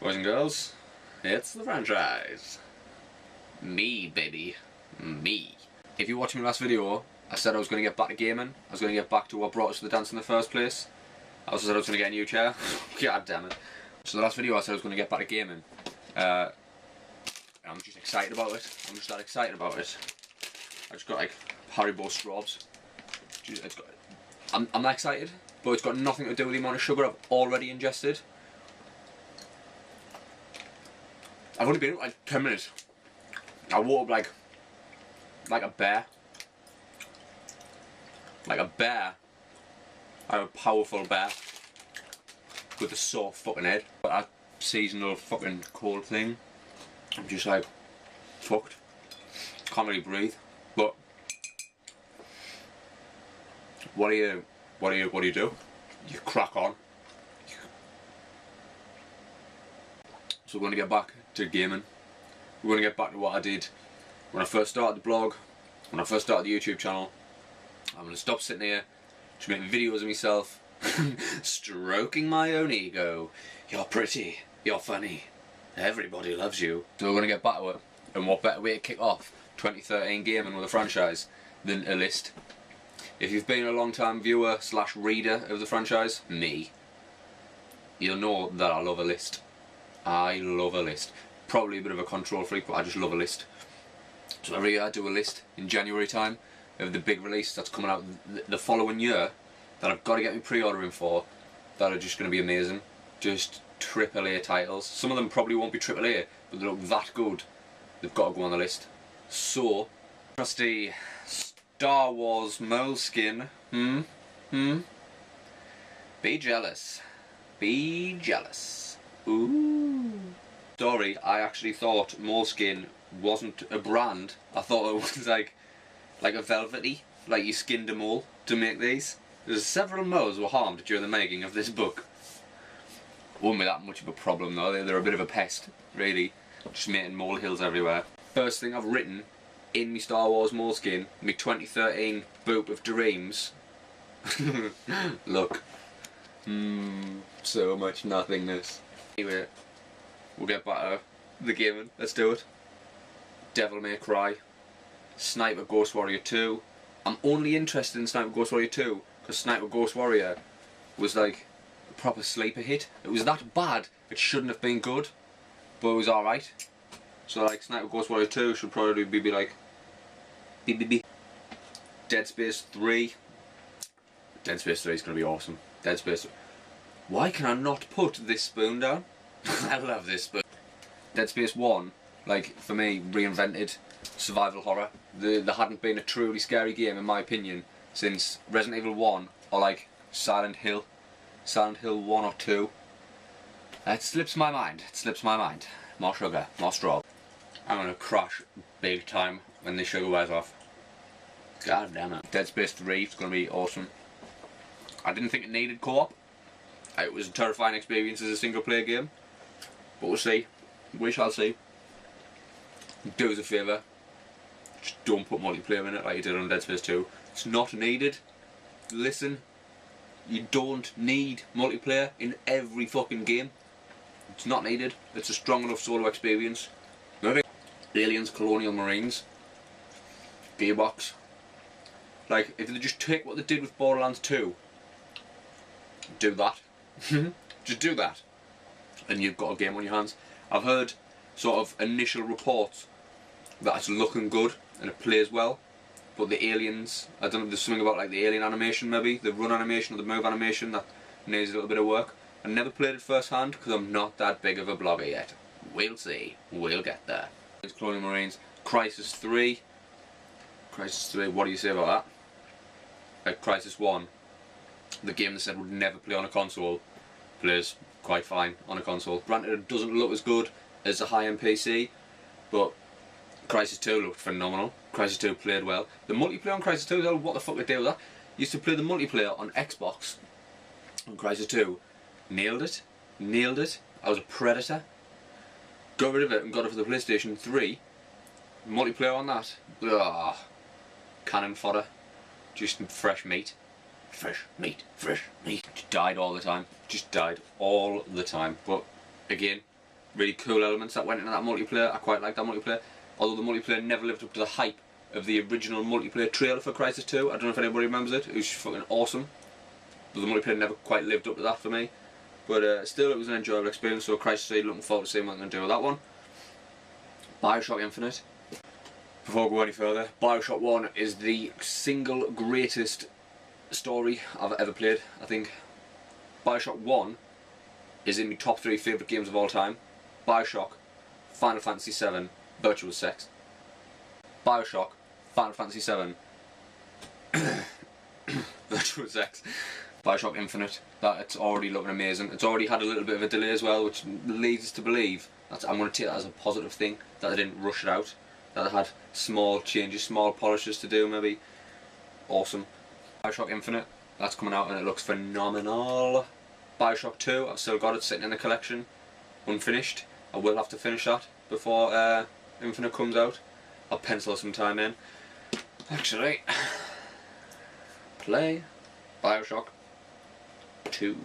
Boys and girls, it's the franchise. Me, baby. Me. If you watched my last video, I said I was going to get back to gaming. I was going to get back to what brought us to the dance in the first place. I also said I was going to get a new chair. God damn it. So the last video I said I was going to get back to gaming. I'm just excited about it. I'm just that excited about it. I just got like Haribo straws. I'm not excited, but it's got nothing to do with the amount of sugar I've already ingested. I've only been in like 10 minutes. I woke up like a bear. Like a bear. I'm a powerful bear with a sore fucking head. But that seasonal fucking cold thing, I'm just like fucked. Can't really breathe. But what do you do? You crack on. So we're going to get back to gaming. We're going to get back to what I did when I first started the blog, when I first started the YouTube channel. I'm going to stop sitting here, just making videos of myself, stroking my own ego. You're pretty, you're funny, everybody loves you. So we're going to get back to it, and what better way to kick off 2013 gaming with a franchise than a list. If you've been a long time viewer / reader of the franchise, me, you'll know that I love a list. I love a list. Probably a bit of a control freak, but I just love a list. So every year I do a list in January time of the big release that's coming out the following year that I've got to get me pre-ordering for, that are just going to be amazing. Just AAA titles. Some of them probably won't be AAA, but they look that good. They've got to go on the list. So, trusty Star Wars moleskin. Be jealous. Be jealous. Ooh. Sorry, I actually thought moleskin wasn't a brand. I thought it was like a velvety, like you skinned a mole to make these. There's several moles were harmed during the making of this book. Wouldn't be that much of a problem though. They're a bit of a pest, really. Just making molehills everywhere. First thing I've written in my Star Wars moleskin, my 2013 book of dreams. Look. So much nothingness. Anyway, we'll get back to the gaming. Let's do it. Devil May Cry, Sniper Ghost Warrior 2. I'm only interested in Sniper Ghost Warrior 2 because Sniper Ghost Warrior was like a proper sleeper hit. It was that bad, it shouldn't have been good, but it was alright. So like Sniper Ghost Warrior 2 should probably be like Dead Space 3. Dead Space 3 is going to be awesome. Dead Space. Why can I not put this spoon down? I love this spoon. Dead Space 1, like for me, reinvented survival horror. There hadn't been a truly scary game in my opinion since Resident Evil 1 or like Silent Hill. Silent Hill 1 or 2. It slips my mind. It slips my mind. More sugar, more straw. I'm gonna crash big time when this sugar wears off. God damn it. Dead Space 3 is gonna be awesome. I didn't think it needed co-op. It was a terrifying experience as a single player game. But we'll see. We shall see. Do us a favour. Just don't put multiplayer in it like you did on Dead Space 2. It's not needed. Listen. You don't need multiplayer in every fucking game. It's not needed. It's a strong enough solo experience. Aliens, Colonial Marines, Gearbox. Like, if they just take what they did with Borderlands 2, do that. Just do that. And you've got a game on your hands. I've heard sort of initial reports that it's looking good and it plays well, but the aliens, I don't know if there's something about like the alien animation maybe, the run animation or the move animation that needs a little bit of work. I never played it first hand because I'm not that big of a blogger yet. We'll see. We'll get there. Colonial Marines, Crisis 3. Crisis 3, what do you say about that? Crisis 1, the game they said would never play on a console, plays quite fine on a console. Granted, it doesn't look as good as a high-end PC, but Crisis 2 looked phenomenal. Crisis 2 played well. The multiplayer on Crisis 2, what the fuck did they do with that? Used to play the multiplayer on Xbox on Crisis 2. Nailed it. Nailed it. I was a predator. Got rid of it and got it for the PlayStation 3. Multiplayer on that. Ugh. Cannon fodder. Just fresh meat. Fresh meat. Fresh meat. Just died all the time. Just died all the time. But again, really cool elements that went into that multiplayer. I quite like that multiplayer. Although the multiplayer never lived up to the hype of the original multiplayer trailer for Crysis 2. I don't know if anybody remembers it. It was fucking awesome. But the multiplayer never quite lived up to that for me. But still, it was an enjoyable experience. So Crysis 3, looking forward to seeing what I'm going to do with that one. Bioshock Infinite. Before I go any further, Bioshock 1 is the single greatest story I've ever played. I think Bioshock 1 is in my top 3 favourite games of all time. Bioshock, Final Fantasy 7, Virtual Sex. Bioshock, Final Fantasy 7, Virtual Sex. Bioshock Infinite, it's already looking amazing. It's already had a little bit of a delay as well, which leads us to believe that I'm going to take that as a positive thing, that they didn't rush it out, that it had small changes, small polishes to do maybe. Awesome. Bioshock Infinite, that's coming out and it looks phenomenal. Bioshock 2, I've still got it sitting in the collection, unfinished. I will have to finish that before Infinite comes out. I'll pencil some time in. Actually, play Bioshock 2.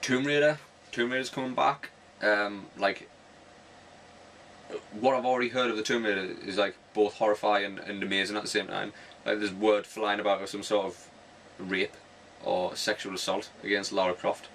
Tomb Raider. Tomb Raider's coming back. Like, what I've already heard of the Tomb Raider is like both horrifying and amazing at the same time. Like, there's word flying about of some sort of rape or sexual assault against Lara Croft.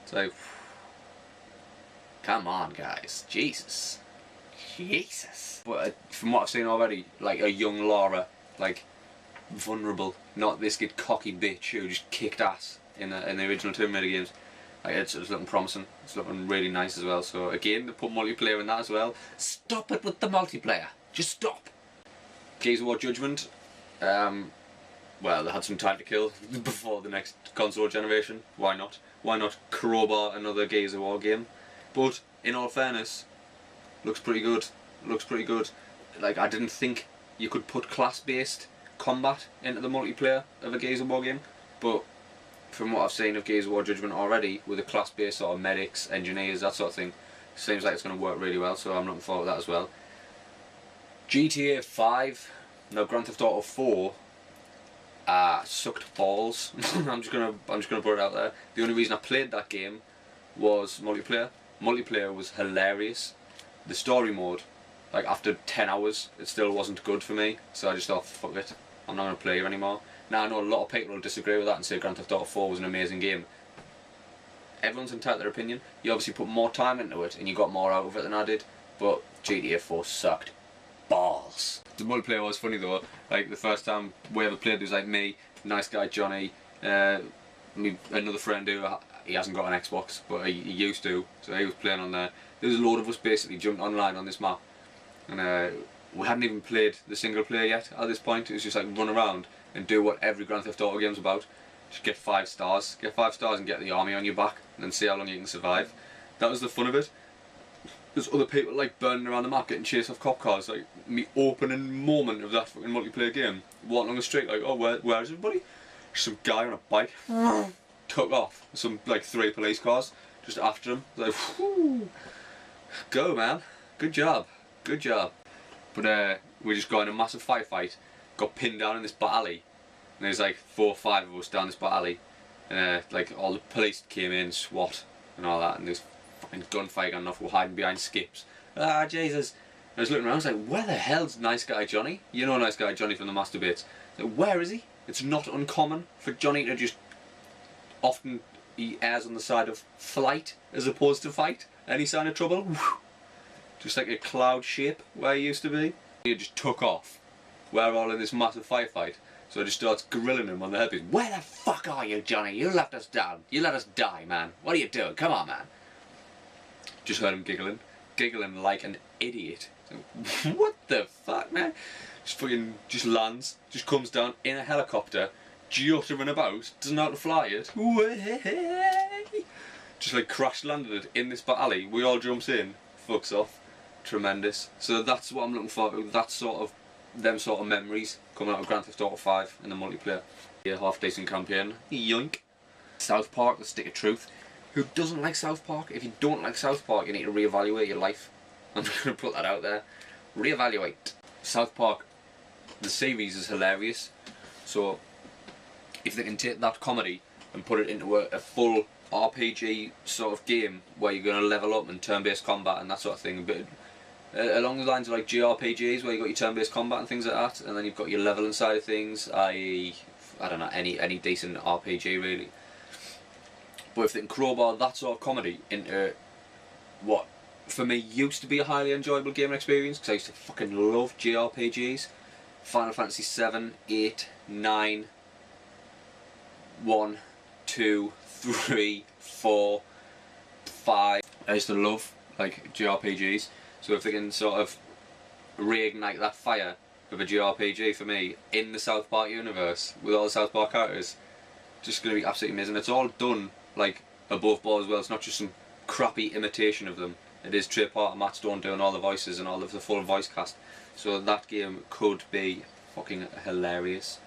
It's like, come on guys, Jesus. But from what I've seen already, like a young Lara, like vulnerable, not this kid cocky bitch who just kicked ass in the original Tomb Raider games. Like, it's looking promising. It's looking really nice as well. So again, they put multiplayer in that as well. Stop it with the multiplayer. Just stop. Gears of War Judgment. Well, they had some time to kill before the next console generation. Why not? Why not crowbar another Gears of War game? But in all fairness, looks pretty good. Looks pretty good. Like, I didn't think you could put class-based combat into the multiplayer of a Gears of War game, but from what I've seen of Gears of War Judgment already, with a class-based sort of medics, engineers, that sort of thing, seems like it's going to work really well, so I'm looking forward to that as well. GTA 5, no, Grand Theft Auto 4, sucked balls. I'm just gonna put it out there. The only reason I played that game was multiplayer. Multiplayer was hilarious. The story mode, like after 10 hours, it still wasn't good for me, so I just thought, fuck it, I'm not going to play it anymore. Now I know a lot of people will disagree with that and say Grand Theft Auto 4 was an amazing game. Everyone's entitled to their opinion. You obviously put more time into it and you got more out of it than I did, but GTA 4 sucked balls. The multiplayer was funny though. Like, the first time we ever played, it was like me, nice guy Johnny, another friend who he hasn't got an Xbox, but he used to, so he was playing on there. There was a load of us basically jumped online on this map, and we hadn't even played the single player yet at this point. It was just like run around and do what every Grand Theft Auto game's about. Just get 5 stars. Get 5 stars and get the army on your back, and then see how long you can survive. That was the fun of it. There's other people like burning around the map getting chased off cop cars. Like, me opening moment of that fucking multiplayer game. Walking along the street like, oh, where is everybody? Some guy on a bike took off. Some like 3 police cars just after him. Like, whoo, go man, good job, good job. But we just got in a massive firefight, got pinned down in this back alley, and there's like 4 or 5 of us down this back alley, and like all the police came in, SWAT and all that, and there's fucking gunfire going off. We're hiding behind skips. Ah, Jesus. I was looking around, I was like, where the hell's nice guy Johnny? You know nice guy Johnny from the masturbates. Like, where is he? It's not uncommon for Johnny to just, often he errs on the side of flight as opposed to fight. Any sign of trouble? Just like a cloud shape where he used to be. He just took off. We're all in this massive firefight. So I just starts grilling him on the headpiece. Where the fuck are you, Johnny? You left us down. You let us die, man. What are you doing? Come on, man. Just heard him giggling. Giggling like an idiot. So, what the fuck, man? Just fucking, just lands. Just comes down in a helicopter. Juttering about. Doesn't know how to fly it. Just like crash landed it in this back alley. We all jumps in. Fucks off. Tremendous. So that's what I'm looking forward to. That sort of, them sort of memories coming out of Grand Theft Auto 5 in the multiplayer. Yeah, half decent campaign. Yoink. South Park, the stick of truth. Who doesn't like South Park? If you don't like South Park, you need to reevaluate your life. I'm just going to put that out there. Reevaluate. South Park, the series is hilarious. So if they can take that comedy and put it into a full RPG sort of game where you're going to level up and turn-based combat and that sort of thing. But along the lines of like JRPGs where you've got your turn-based combat and things like that, and then you've got your leveling side of things, i.e. I don't know, any decent RPG really. But if they can crowbar that sort of comedy into what for me used to be a highly enjoyable gaming experience, because I used to fucking love JRPGs. Final Fantasy 7, 8, 9, 1, 2, 3, 4, 5. I used to love like JRPGs. So if they can sort of reignite that fire of a JRPG for me in the South Park universe with all the South Park characters, just going to be absolutely amazing. It's all done like above board as well. It's not just some crappy imitation of them. It is Trey Parker and Matt Stone doing all the voices and all of the full voice cast. So that game could be fucking hilarious.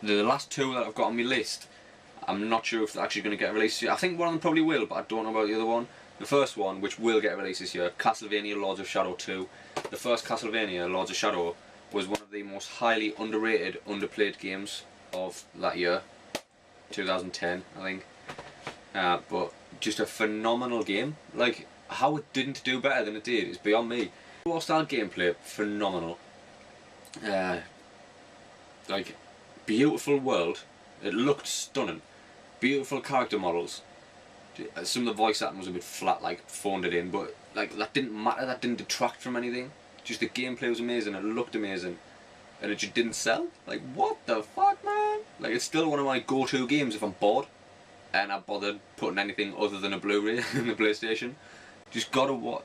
The last two that I've got on my list, I'm not sure if they're actually going to get released yet. I think one of them probably will, but I don't know about the other one. The first one, which will get released this year, Castlevania Lords of Shadow 2. The first Castlevania, Lords of Shadow, was one of the most highly underrated, underplayed games of that year. 2010, I think. But just a phenomenal game. Like, how it didn't do better than it did is beyond me. War style gameplay, phenomenal. Like, beautiful world. It looked stunning. Beautiful character models. Some of the voice acting was a bit flat, like phoned it in, but like that didn't matter. That didn't detract from anything. Just the gameplay was amazing. It looked amazing, and it just didn't sell. Like, what the fuck, man? Like, it's still one of my go-to games if I'm bored, and I bothered putting anything other than a Blu-ray in the PlayStation. Just God of War,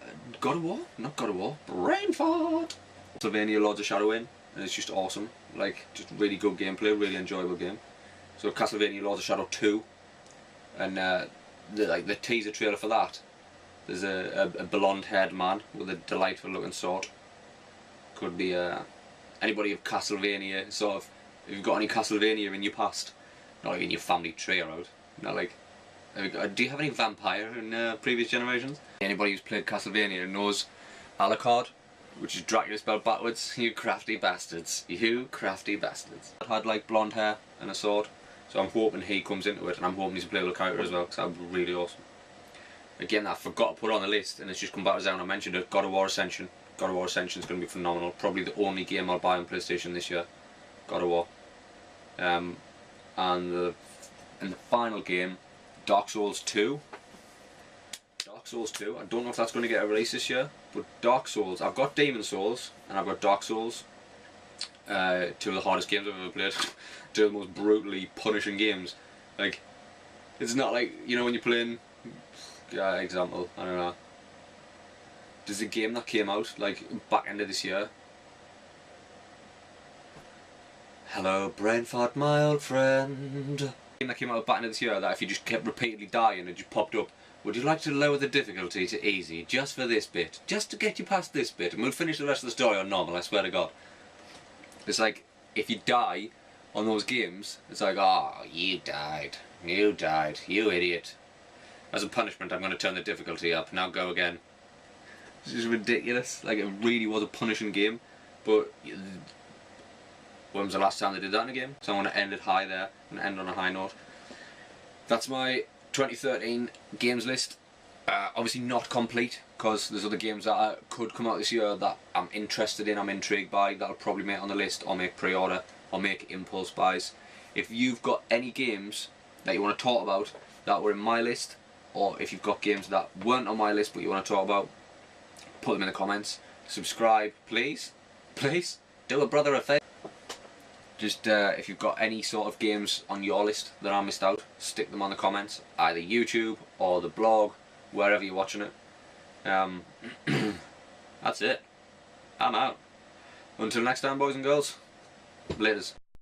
not God of War, brain fart. Castlevania Lords of Shadow in, and it's just awesome. Like, just really good gameplay, really enjoyable game. So Castlevania Lords of Shadow 2, and the teaser trailer for that, there's a blonde-haired man with a delightful-looking sword. Could be anybody of Castlevania, sort of. If you've got any Castlevania in your past, not like in your family tree or out, not like. Do you have any vampire in previous generations? Anybody who's played Castlevania knows Alucard, which is Dracula spelled backwards. You crafty bastards. You crafty bastards. Had like blonde hair and a sword, so I'm hoping he comes into it, and I'm hoping he's a playable character as well, because that would be really awesome. Again, I forgot to put it on the list, and it's just come back as I mentioned it. God of War Ascension. God of War Ascension is going to be phenomenal. Probably the only game I'll buy on PlayStation this year. God of War. And the final game, Dark Souls 2. Dark Souls 2. I don't know if that's going to get a release this year, but Dark Souls. I've got Demon Souls and I've got Dark Souls. Two of the hardest games I've ever played. Two of the most brutally punishing games. Like, it's not like, you know, when you're playing. Example. I don't know. There's a game that came out like back end of this year. Hello, brain fart, my old friend. A game that came out back end of this year that if you just kept repeatedly dying, it just popped up. Would you like to lower the difficulty to easy just for this bit, just to get you past this bit, and we'll finish the rest of the story on normal? I swear to God. It's like if you die on those games, it's like, oh, you died, you idiot. As a punishment, I'm going to turn the difficulty up. Now go again. This is ridiculous. Like, it really was a punishing game, but when was the last time they did that in a game? So I want to end it high there and end on a high note. That's my 2013 games list. Obviously not complete, because there's other games that could come out this year that I'm interested in, I'm intrigued by, that I'll probably make on the list, or make pre-order, or make impulse buys. If you've got any games that you want to talk about that were in my list, or if you've got games that weren't on my list but you want to talk about, put them in the comments. Subscribe, please. Please, do a brother a favour. Just if you've got any sort of games on your list that I missed out, stick them on the comments, either YouTube or the blog, wherever you're watching it. That's it. I'm out. Until next time, boys and girls. Laters.